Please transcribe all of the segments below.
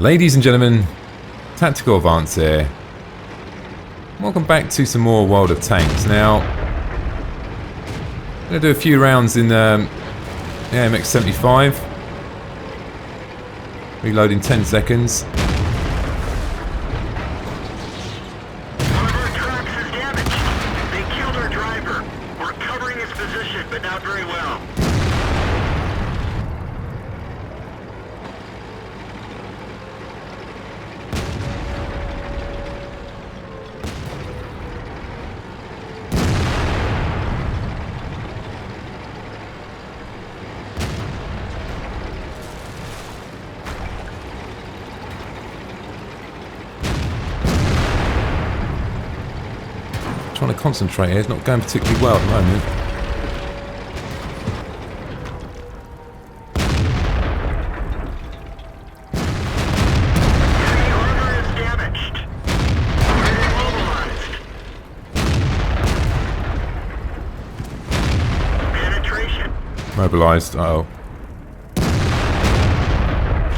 Ladies and gentlemen, Tactical Advance here. Welcome back to some more World of Tanks. Now, I'm going to do a few rounds in the AMX 75. Reload in 10 seconds. One of our trucks is damaged. They killed our driver. We're covering his position, but not very well. Trying to concentrate here, it's not going particularly well at the moment. Enemy armor is damaged. We're immobilized. Penetration. Mobilised, uh-oh.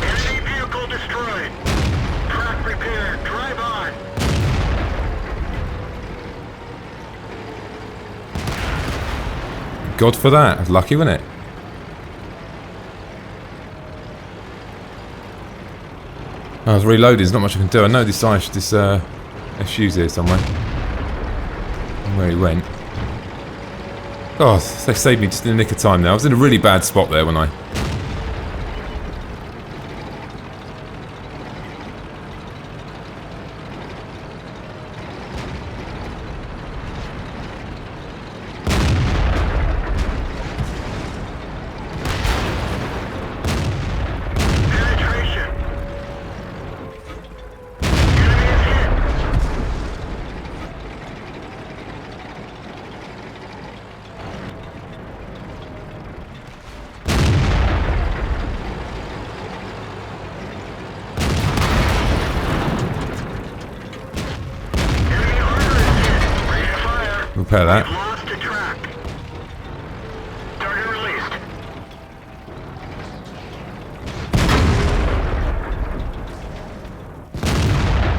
Enemy vehicle destroyed. Track repaired. Drive on. God for that, that's lucky, wasn't it? I was reloading, there's not much I can do. I know this SU's here somewhere. Where he went. Oh, they saved me just in the nick of time now. I was in a really bad spot there when I... Penetration. Enemy is hit. Enemy armor is hit. Ready to fire. Repair that. We've lost a track. Target released.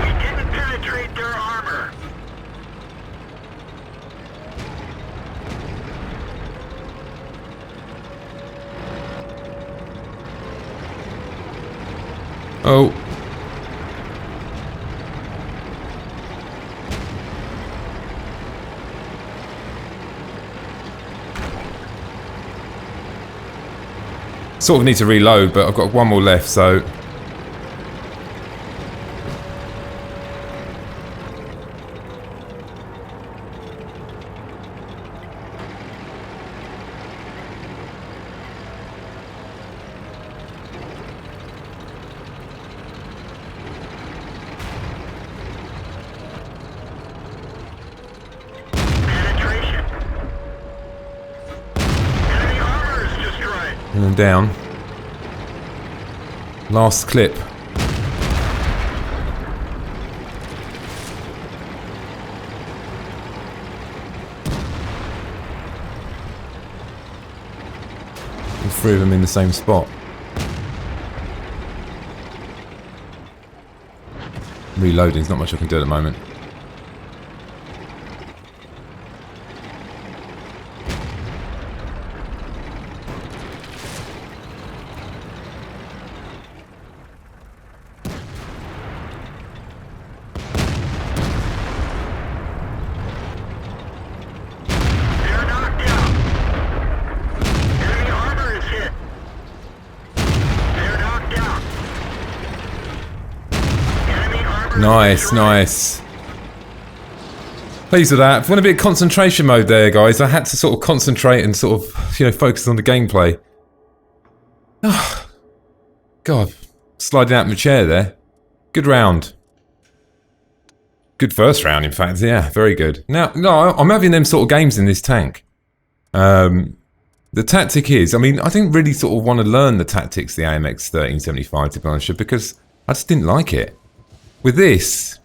We didn't penetrate their armor. Oh. Sort of need to reload, but I've got one more left, so... Penetration. Enemy armor is destroyed. And then down. Last clip. All three of them in the same spot. Reloading, there's not much I can do at the moment. They're knocked out. Enemy armor is hit. They're knocked out. Enemy armor Nice, destroyed. nice. Pleased with that. Went a bit of concentration mode there, guys. I had to sort of concentrate and sort of, you know, focus on the gameplay. Oh, God. Sliding out of my chair there. Good round. Good first round, in fact. Yeah, very good. Now, no, I'm having them sort of games in this tank. The tactic is, I mean, I didn't really sort of want to learn the tactics, the AMX 1375, to be honest, because I just didn't like it. With this,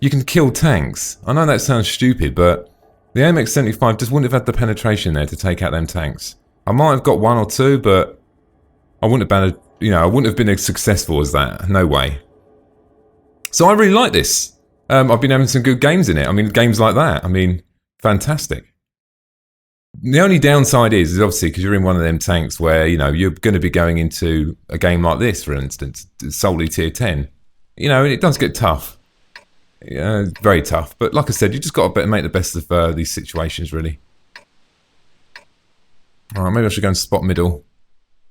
you can kill tanks. I know that sounds stupid, but the AMX 75 just wouldn't have had the penetration there to take out them tanks. I might have got one or two, but I wouldn't have you know, I wouldn't have been as successful as that. No way. So I really like this. I've been having some good games in it. I mean, games like that. I mean, fantastic. The only downside is obviously because you're in one of them tanks where, you know, you're going to be going into a game like this, for instance, solely tier 10. You know, and it does get tough. Yeah, very tough. But like I said, you just got to make the best of these situations, really. All right, maybe I should go and spot middle.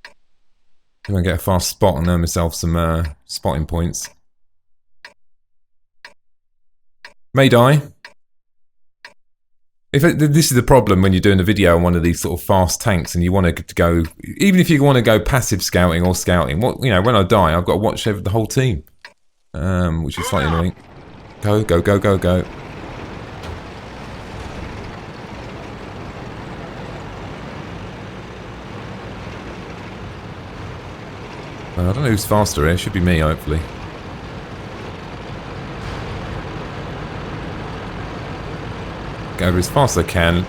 I'm going to get a fast spot and earn myself some spotting points. May die. This is the problem when you're doing a video on one of these sort of fast tanks and you want to go, even if you want to go passive scouting or scouting, you know, when I die, I've got to watch over the whole team, which is slightly annoying. Go, go, go, go, go. I don't know who's faster here. It should be me, hopefully. Go over as fast as I can.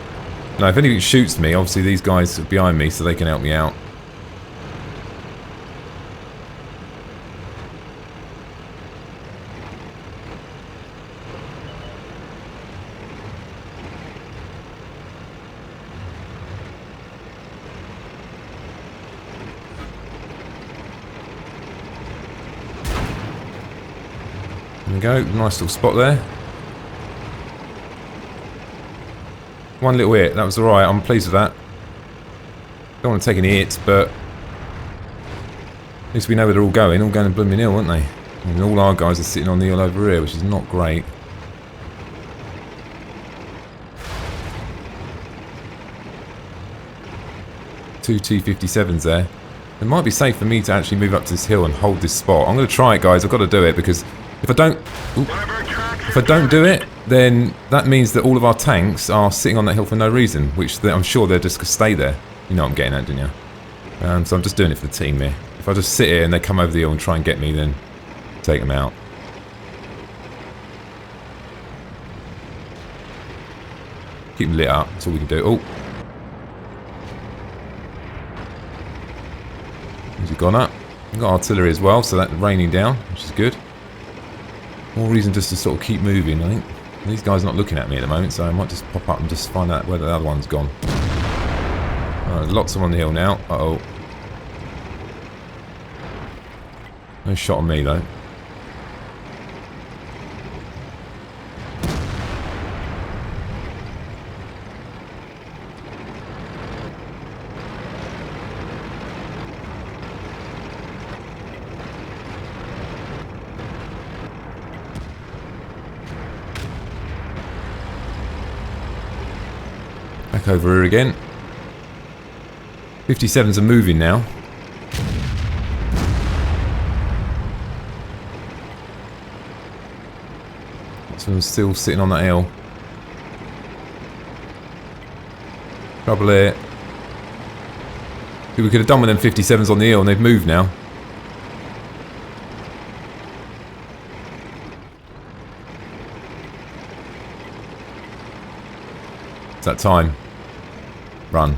Now, if anything shoots me, obviously these guys are behind me, so they can help me out. There we go, nice little spot there. One little hit, that was alright, I'm pleased with that. Don't want to take any hits, but at least we know where they're all going to blooming hill, aren't they? And all our guys are sitting on the hill over here, which is not great. Two T-57s there. It might be safe for me to actually move up to this hill and hold this spot. I'm going to try it, guys, I've got to do it, because if I don't do it, then that means that all of our tanks are sitting on that hill for no reason, which I'm sure they're just going to stay there. You know what I'm getting at, don't you? So I'm just doing it for the team here. If I just sit here and they come over the hill and try and get me, then take them out. Keep them lit up, that's all we can do. Oh! Has he gone up? We've got artillery as well, so that's raining down, which is good. More reason just to sort of keep moving, I think. These guys are not looking at me at the moment, so I might just pop up and just find out where the other one's gone. There's lots of them on the hill now. Uh-oh. No shot on me, though. Back over here again. 57s are moving now. So I'm still sitting on that hill. Trouble here. We could have done with them 57s on the hill and they've moved now. It's that time. Run.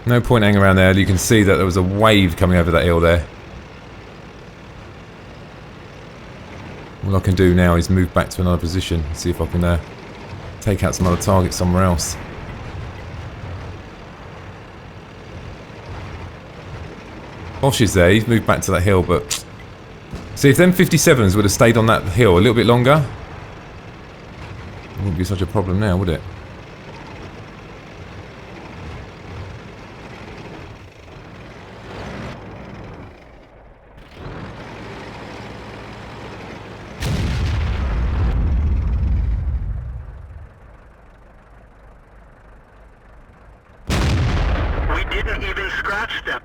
No point hanging around there. You can see that there was a wave coming over that hill there. All I can do now is move back to another position and see if I can take out some other targets somewhere else. Bosch is there. He's moved back to that hill, but see, if them 57s would have stayed on that hill a little bit longer, it wouldn't be such a problem now, would it? Didn't even scratch them.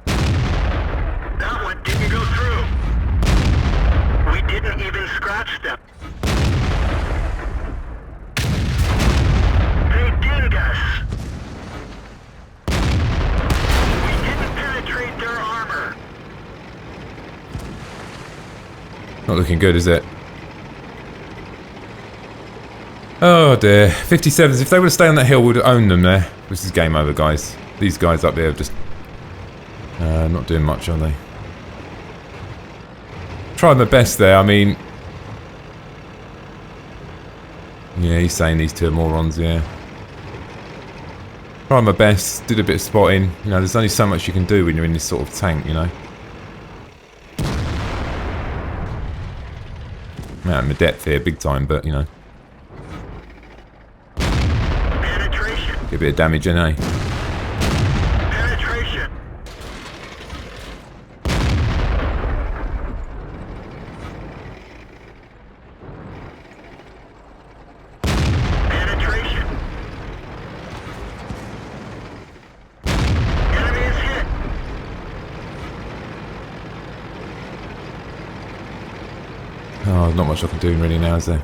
That one didn't go through. We didn't even scratch them. Not looking good, is it? Oh dear. 57s. If they would have stayed on that hill, we would have owned them there. This is game over, guys. These guys up there are just not doing much, are they? Tried my best there. I mean, yeah, he's saying these two are morons. Yeah. Tried my best. Did a bit of spotting. You know, there's only so much you can do when you're in this sort of tank. You know. I'm out of my depth here, big time, but you know. Penetration. Get a bit of damage in, eh? Penetration. Penetration. Enemy is hit. Oh, not much I can do really now, is there?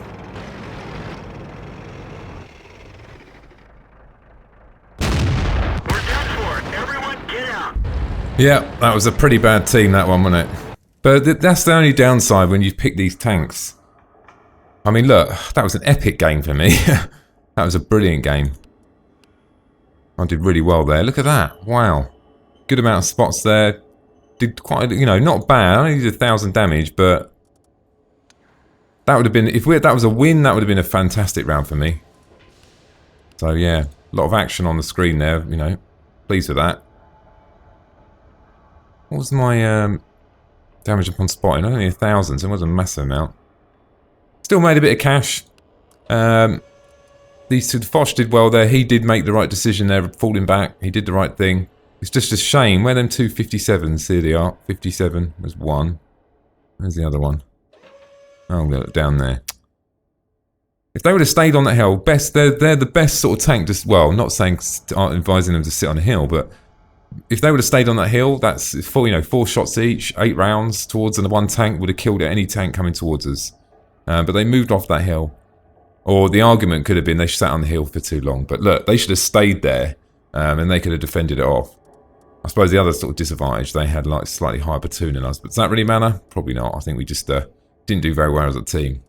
We're done for. Everyone get out. Yeah, that was a pretty bad team, that one, wasn't it? But that's the only downside when you pick these tanks. I mean, look, that was an epic game for me. That was a brilliant game. I did really well there. Look at that. Wow. Good amount of spots there. Did quite, you know, not bad. I only did 1,000 damage, but that would have been, if that was a win, that would have been a fantastic round for me. So yeah, a lot of action on the screen there, you know. Pleased with that. What was my damage upon spotting? Only 1,000, so it wasn't a massive amount. Still made a bit of cash. These two, Foch did well there. He did make the right decision there, falling back. He did the right thing. It's just a shame. Where them two 57s? Here they are. 57 was one. Where's the other one? Oh, look, down there. If they would have stayed on that hill, they're the best sort of tank. Just, well, not saying advising them to sit on a hill, but if they would have stayed on that hill, that's 4 shots each, 8 rounds towards, and the one tank would have killed any tank coming towards us. But they moved off that hill. Or the argument could have been they sat on the hill for too long. But look, they should have stayed there, and they could have defended it off. I suppose the other sort of disadvantage, they had like slightly higher platoon than us. But does that really matter? Probably not. I think we just didn't do very well as a team.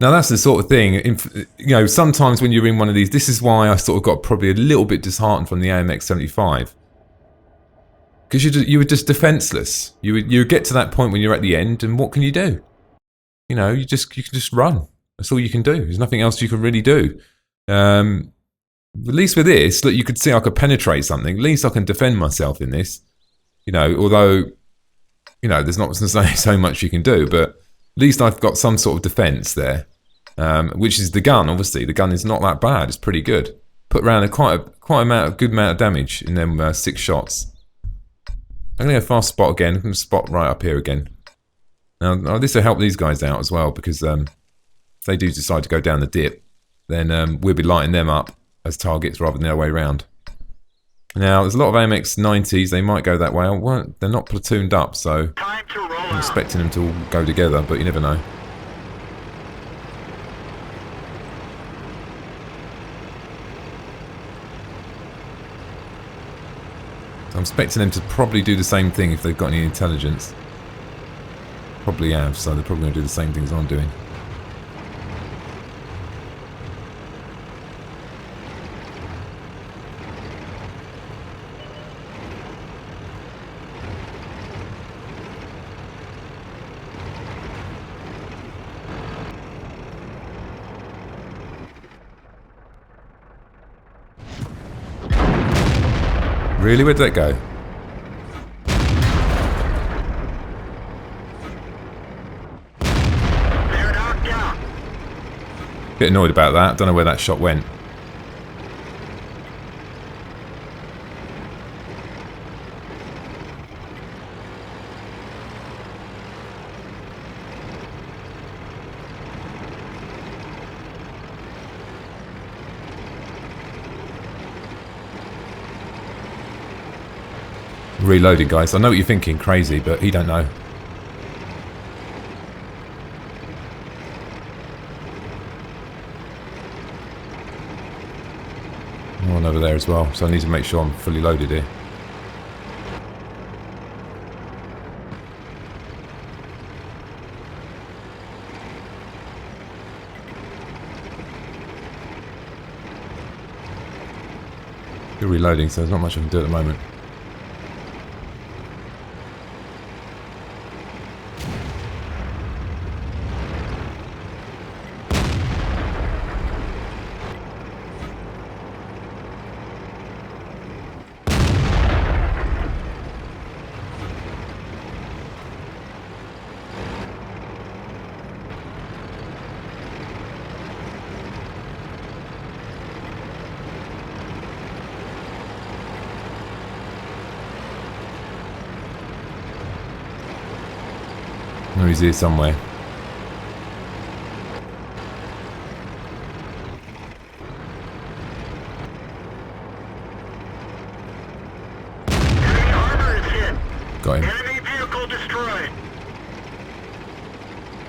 Now that's the sort of thing, you know, sometimes when you're in one of these, this is why I sort of got probably a little bit disheartened from the AMX 75. Because you were just defenseless. You would get to that point when you're at the end, and what can you do? You know, you can just run. That's all you can do. There's nothing else you can really do. At least with this, look, you could see I could penetrate something. At least I can defend myself in this. You know, although, you know, there's not so much you can do, but at least I've got some sort of defense there. Which is the gun, obviously. The gun is not that bad. It's pretty good. Put around a good amount of damage in them 6 shots. I'm going to go fast spot again. I'm going to spot right up here again. Now this will help these guys out as well, because if they do decide to go down the dip, then we'll be lighting them up as targets rather than the other way around. Now, there's a lot of AMX 90s. They might go that way. They're not platooned up, so I'm expecting them to all go together, but you never know. I'm expecting them to probably do the same thing if they've got any intelligence. Probably have, so they're probably going to do the same things I'm doing. Really? Where'd that go? They're knocked down. Bit annoyed about that. Don't know where that shot went. Reloaded, guys. I know what you're thinking, crazy, but he don't know. One over there as well, so I need to make sure I'm fully loaded here. Still reloading, so there's not much I can do at the moment. Oh, he's here somewhere. Enemy armor is hit. Got him. Enemy vehicle destroyed.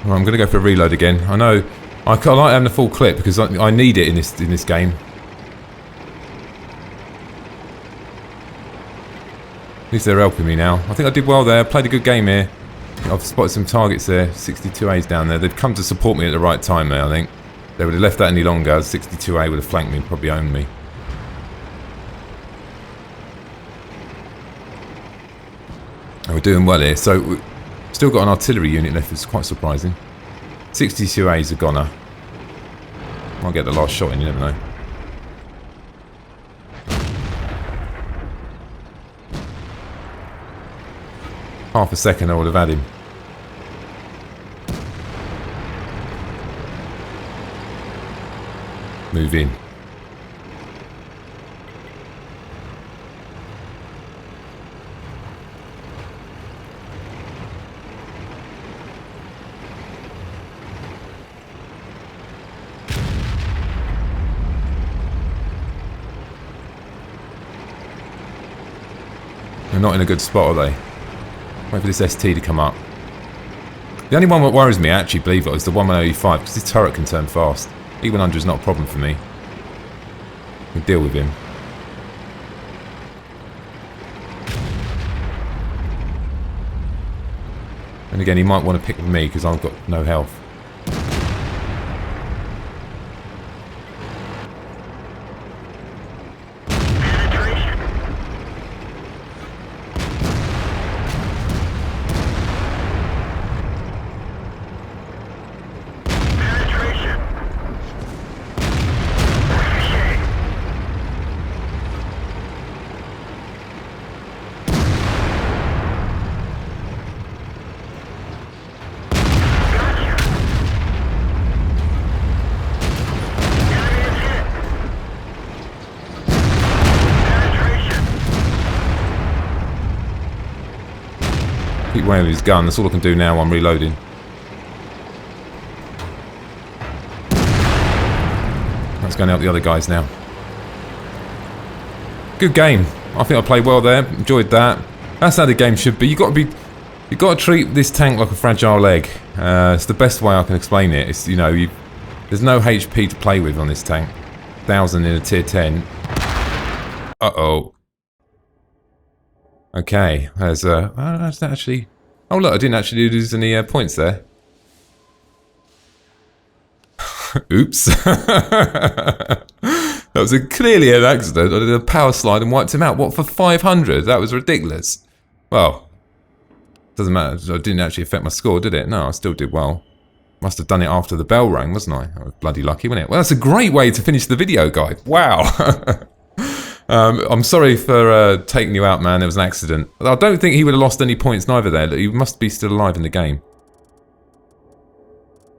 Well, I'm going to go for a reload again. I know I like having a full clip because I need it in this game. At least they're helping me now. I think I did well there. Played a good game here. I've spotted some targets there. 62A's down there. They've come to support me at the right time there, I think. They would have left that any longer. 62A would have flanked me and probably owned me. And we're doing well here. So, we've still got an artillery unit left. It's quite surprising. 62A's a goner. Might get the last shot in, you never know. Half a second I would have had him. Move in. They're not in a good spot, are they? Wait for this ST to come up. The only one that worries me, actually, believe it, is the 1185, because his turret can turn fast. E100 is not a problem for me. I can deal with him. And again, he might want to pick with me, because I've got no health. Keep weighing with his gun, that's all I can do now while I'm reloading. That's going to help the other guys now. Good game. I think I played well there, enjoyed that. That's how the game should be. You've got to treat this tank like a fragile egg. It's the best way I can explain it. It's, you know, there's no HP to play with on this tank. 1,000 in a tier 10. Uh-oh. Okay, that's that actually... Oh look, I didn't actually lose any points there. Oops. That was clearly an accident. I did a power slide and wiped him out. What, for 500? That was ridiculous. Well, doesn't matter. It didn't actually affect my score, did it? No, I still did well. Must have done it after the bell rang, wasn't I? I was bloody lucky, wasn't it? Well, that's a great way to finish the video, guys. Wow. I'm sorry for taking you out, man. It was an accident. I don't think he would have lost any points neither there. He must be still alive in the game.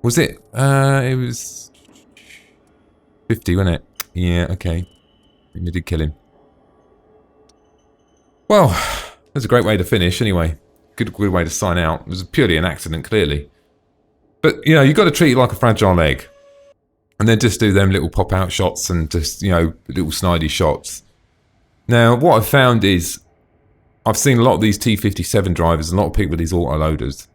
Was it? It was 50, wasn't it? Yeah, okay. We did kill him. Well, that's a great way to finish anyway. Good way to sign out. It was purely an accident, clearly. But, you know, you've got to treat it like a fragile egg. And then just do them little pop-out shots and just, you know, little snidey shots. Now, what I've found is, I've seen a lot of these T57 drivers, a lot of people with these autoloaders.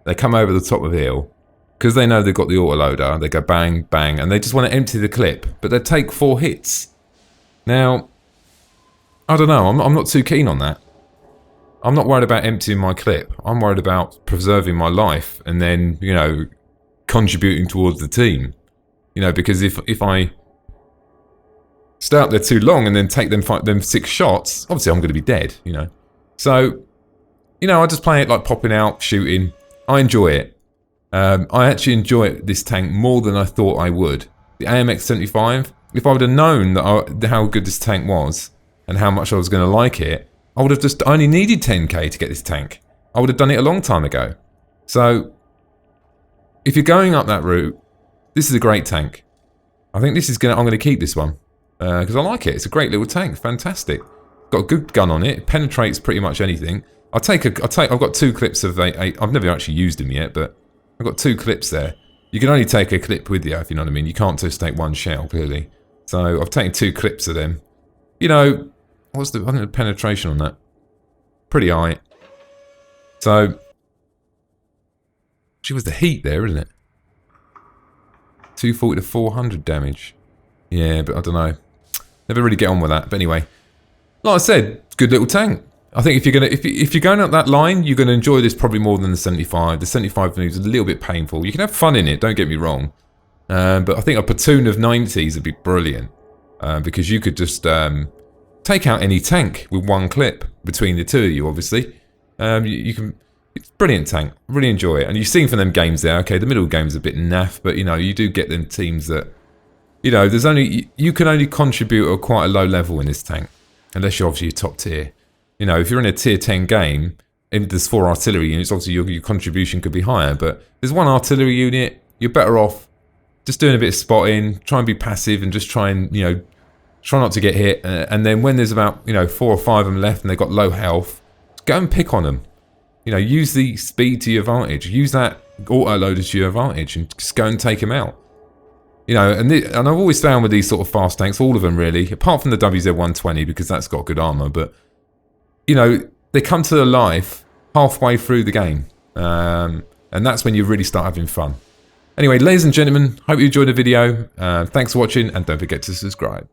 They come over the top of the hill, because they know they've got the autoloader, they go bang, bang, and they just want to empty the clip, but they take 4 hits. Now, I don't know, I'm not too keen on that. I'm not worried about emptying my clip. I'm worried about preserving my life, and then, you know, contributing towards the team. You know, because if I stay up there too long and then take them 6 shots, obviously I'm going to be dead, you know. So, you know, I just play it like popping out, shooting. I enjoy it. I actually enjoy this tank more than I thought I would. The AMX 75, if I would have known that how good this tank was and how much I was going to like it, I would have just only needed 10k to get this tank. I would have done it a long time ago. So, if you're going up that route, this is a great tank. I think this is I'm going to keep this one because I like it. It's a great little tank, fantastic. Got a good gun on it. It penetrates pretty much anything. I've got 2 clips of I've never actually used them yet, but I've got 2 clips there. You can only take a clip with you, if you know what I mean. You can't just take 1 shell, clearly. So I've taken 2 clips of them. You know, I think the penetration on that? Pretty high. So, she was the heat there, isn't it? 240 to 400 damage. Yeah, but I don't know. Never really get on with that. But anyway, like I said, good little tank. I think if you're going up that line, you're gonna enjoy this probably more than the 75. The 75 is a little bit painful. You can have fun in it, don't get me wrong. But I think a platoon of 90s would be brilliant because you could just take out any tank with 1 clip between the 2 of you. Obviously, you can. It's a brilliant tank. Really enjoy it. And you've seen from them games there. Okay, the middle game's a bit naff, but you know you do get them teams that you know. You can only contribute at quite a low level in this tank, unless you're obviously top tier. You know, if you're in a tier 10 game, and there's 4 artillery units, obviously your contribution could be higher. But there's 1 artillery unit, you're better off just doing a bit of spotting, try and be passive, and just try and, you know, try not to get hit. And then when there's about, you know, 4 or 5 of them left and they've got low health, go and pick on them. You know, use the speed to your advantage. Use that auto-loader to your advantage and just go and take them out. You know, and I've always found with these sort of fast tanks, all of them really, apart from the WZ-120 because that's got good armour, but you know, they come to life halfway through the game. And that's when you really start having fun. Anyway, ladies and gentlemen, hope you enjoyed the video. Thanks for watching and don't forget to subscribe.